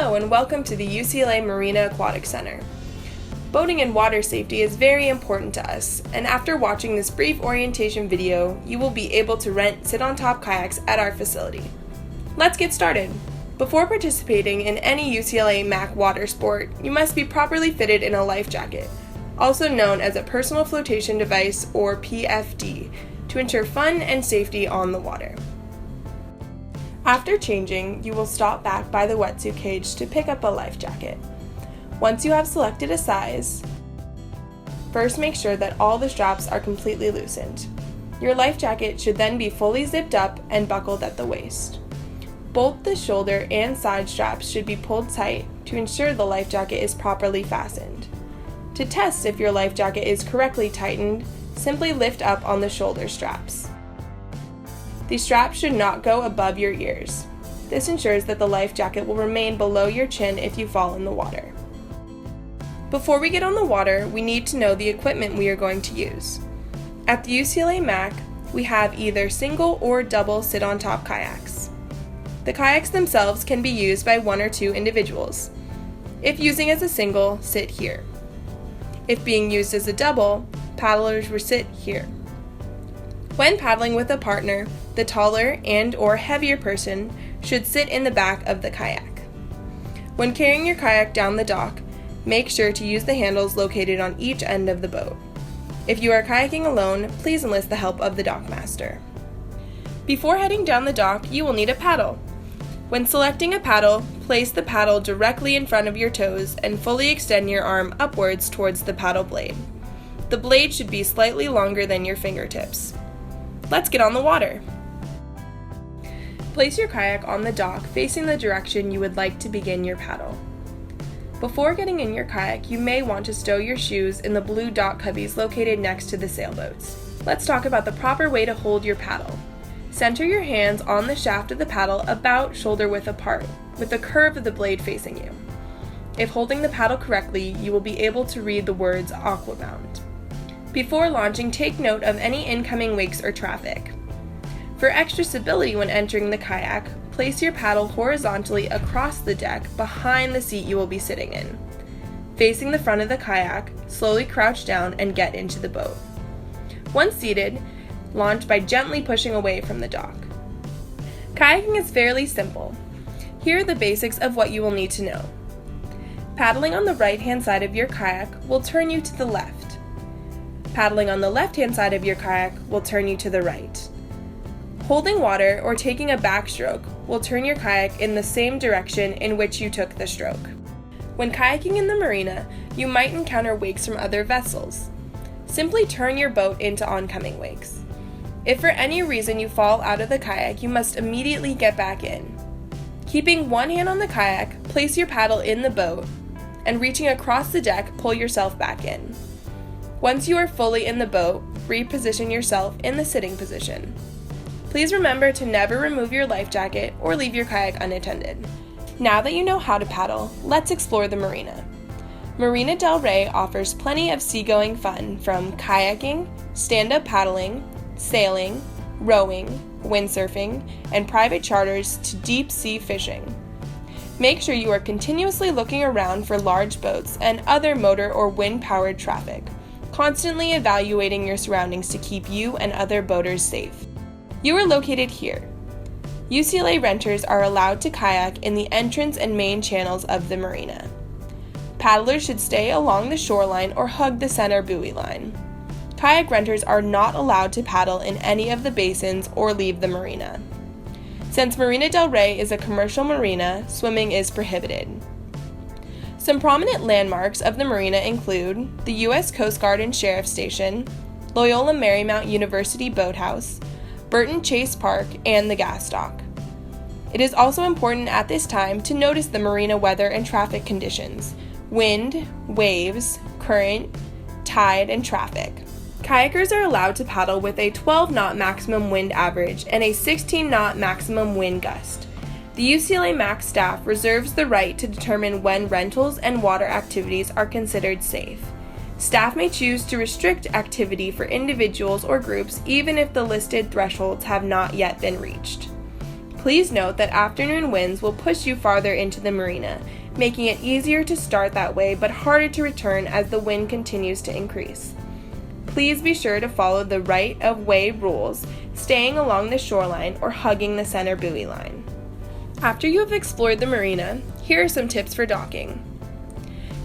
Hello and welcome to the UCLA Marina Aquatic Center. Boating and water safety is very important to us, and after watching this brief orientation video, you will be able to rent sit-on-top kayaks at our facility. Let's get started. Before participating in any UCLA MAC water sport, you must be properly fitted in a life jacket, also known as a personal flotation device or PFD, to ensure fun and safety on the water. After changing, you will stop back by the wetsuit cage to pick up a life jacket. Once you have selected a size, first make sure that all the straps are completely loosened. Your life jacket should then be fully zipped up and buckled at the waist. Both the shoulder and side straps should be pulled tight to ensure the life jacket is properly fastened. To test if your life jacket is correctly tightened, simply lift up on the shoulder straps. These straps should not go above your ears. This ensures that the life jacket will remain below your chin if you fall in the water. Before we get on the water, we need to know the equipment we are going to use. At the UCLA MAC, we have either single or double sit-on-top kayaks. The kayaks themselves can be used by one or two individuals. If using as a single, sit here. If being used as a double, paddlers will sit here. When paddling with a partner, the taller and/or heavier person should sit in the back of the kayak. When carrying your kayak down the dock, make sure to use the handles located on each end of the boat. If you are kayaking alone, please enlist the help of the dockmaster. Before heading down the dock, you will need a paddle. When selecting a paddle, place the paddle directly in front of your toes and fully extend your arm upwards towards the paddle blade. The blade should be slightly longer than your fingertips. Let's get on the water. Place your kayak on the dock facing the direction you would like to begin your paddle. Before getting in your kayak, you may want to stow your shoes in the blue dock cubbies located next to the sailboats. Let's talk about the proper way to hold your paddle. Center your hands on the shaft of the paddle about shoulder width apart, with the curve of the blade facing you. If holding the paddle correctly, you will be able to read the words aquabound. Before launching, take note of any incoming wakes or traffic. For extra stability when entering the kayak, place your paddle horizontally across the deck behind the seat you will be sitting in. Facing the front of the kayak, slowly crouch down and get into the boat. Once seated, launch by gently pushing away from the dock. Kayaking is fairly simple. Here are the basics of what you will need to know. Paddling on the right-hand side of your kayak will turn you to the left. Paddling on the left-hand side of your kayak will turn you to the right. Holding water or taking a backstroke will turn your kayak in the same direction in which you took the stroke. When kayaking in the marina, you might encounter wakes from other vessels. Simply turn your boat into oncoming wakes. If for any reason you fall out of the kayak, you must immediately get back in. Keeping one hand on the kayak, place your paddle in the boat, and reaching across the deck, pull yourself back in. Once you are fully in the boat, reposition yourself in the sitting position. Please remember to never remove your life jacket or leave your kayak unattended. Now that you know how to paddle, let's explore the marina. Marina del Rey offers plenty of seagoing fun from kayaking, stand-up paddling, sailing, rowing, windsurfing, and private charters to deep-sea fishing. Make sure you are continuously looking around for large boats and other motor or wind-powered traffic, constantly evaluating your surroundings to keep you and other boaters safe. You are located here. UCLA renters are allowed to kayak in the entrance and main channels of the marina. Paddlers should stay along the shoreline or hug the center buoy line. Kayak renters are not allowed to paddle in any of the basins or leave the marina. Since Marina del Rey is a commercial marina, swimming is prohibited. Some prominent landmarks of the marina include the U.S. Coast Guard and Sheriff Station, Loyola Marymount University Boathouse, Burton Chase Park, and the gas dock. It is also important at this time to notice the marina weather and traffic conditions, wind, waves, current, tide, and traffic. Kayakers are allowed to paddle with a 12-knot maximum wind average and a 16-knot maximum wind gust. The UCLA MAC staff reserves the right to determine when rentals and water activities are considered safe. Staff may choose to restrict activity for individuals or groups even if the listed thresholds have not yet been reached. Please note that afternoon winds will push you farther into the marina, making it easier to start that way but harder to return as the wind continues to increase. Please be sure to follow the right-of-way rules, staying along the shoreline or hugging the center buoy line. After you have explored the marina, here are some tips for docking.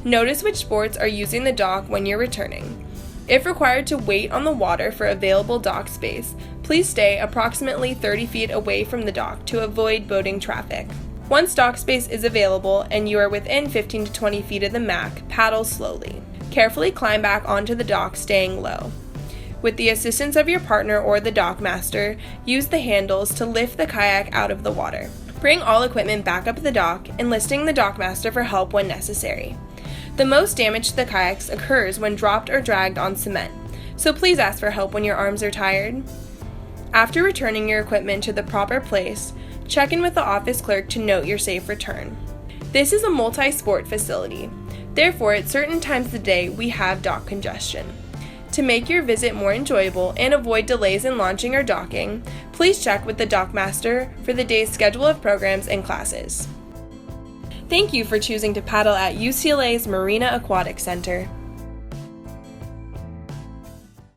Notice which sports are using the dock when you're returning. If required to wait on the water for available dock space, please stay approximately 30 feet away from the dock to avoid boating traffic. Once dock space is available and you are within 15 to 20 feet of the mac, paddle slowly. Carefully climb back onto the dock, staying low. With the assistance of your partner or the dockmaster, use the handles to lift the kayak out of the water. Bring all equipment back up the dock, enlisting the dockmaster for help when necessary. The most damage to the kayaks occurs when dropped or dragged on cement, so please ask for help when your arms are tired. After returning your equipment to the proper place, check in with the office clerk to note your safe return. This is a multi-sport facility, therefore at certain times of the day we have dock congestion. To make your visit more enjoyable and avoid delays in launching or docking, please check with the dockmaster for the day's schedule of programs and classes. Thank you for choosing to paddle at UCLA's Marina Aquatic Center.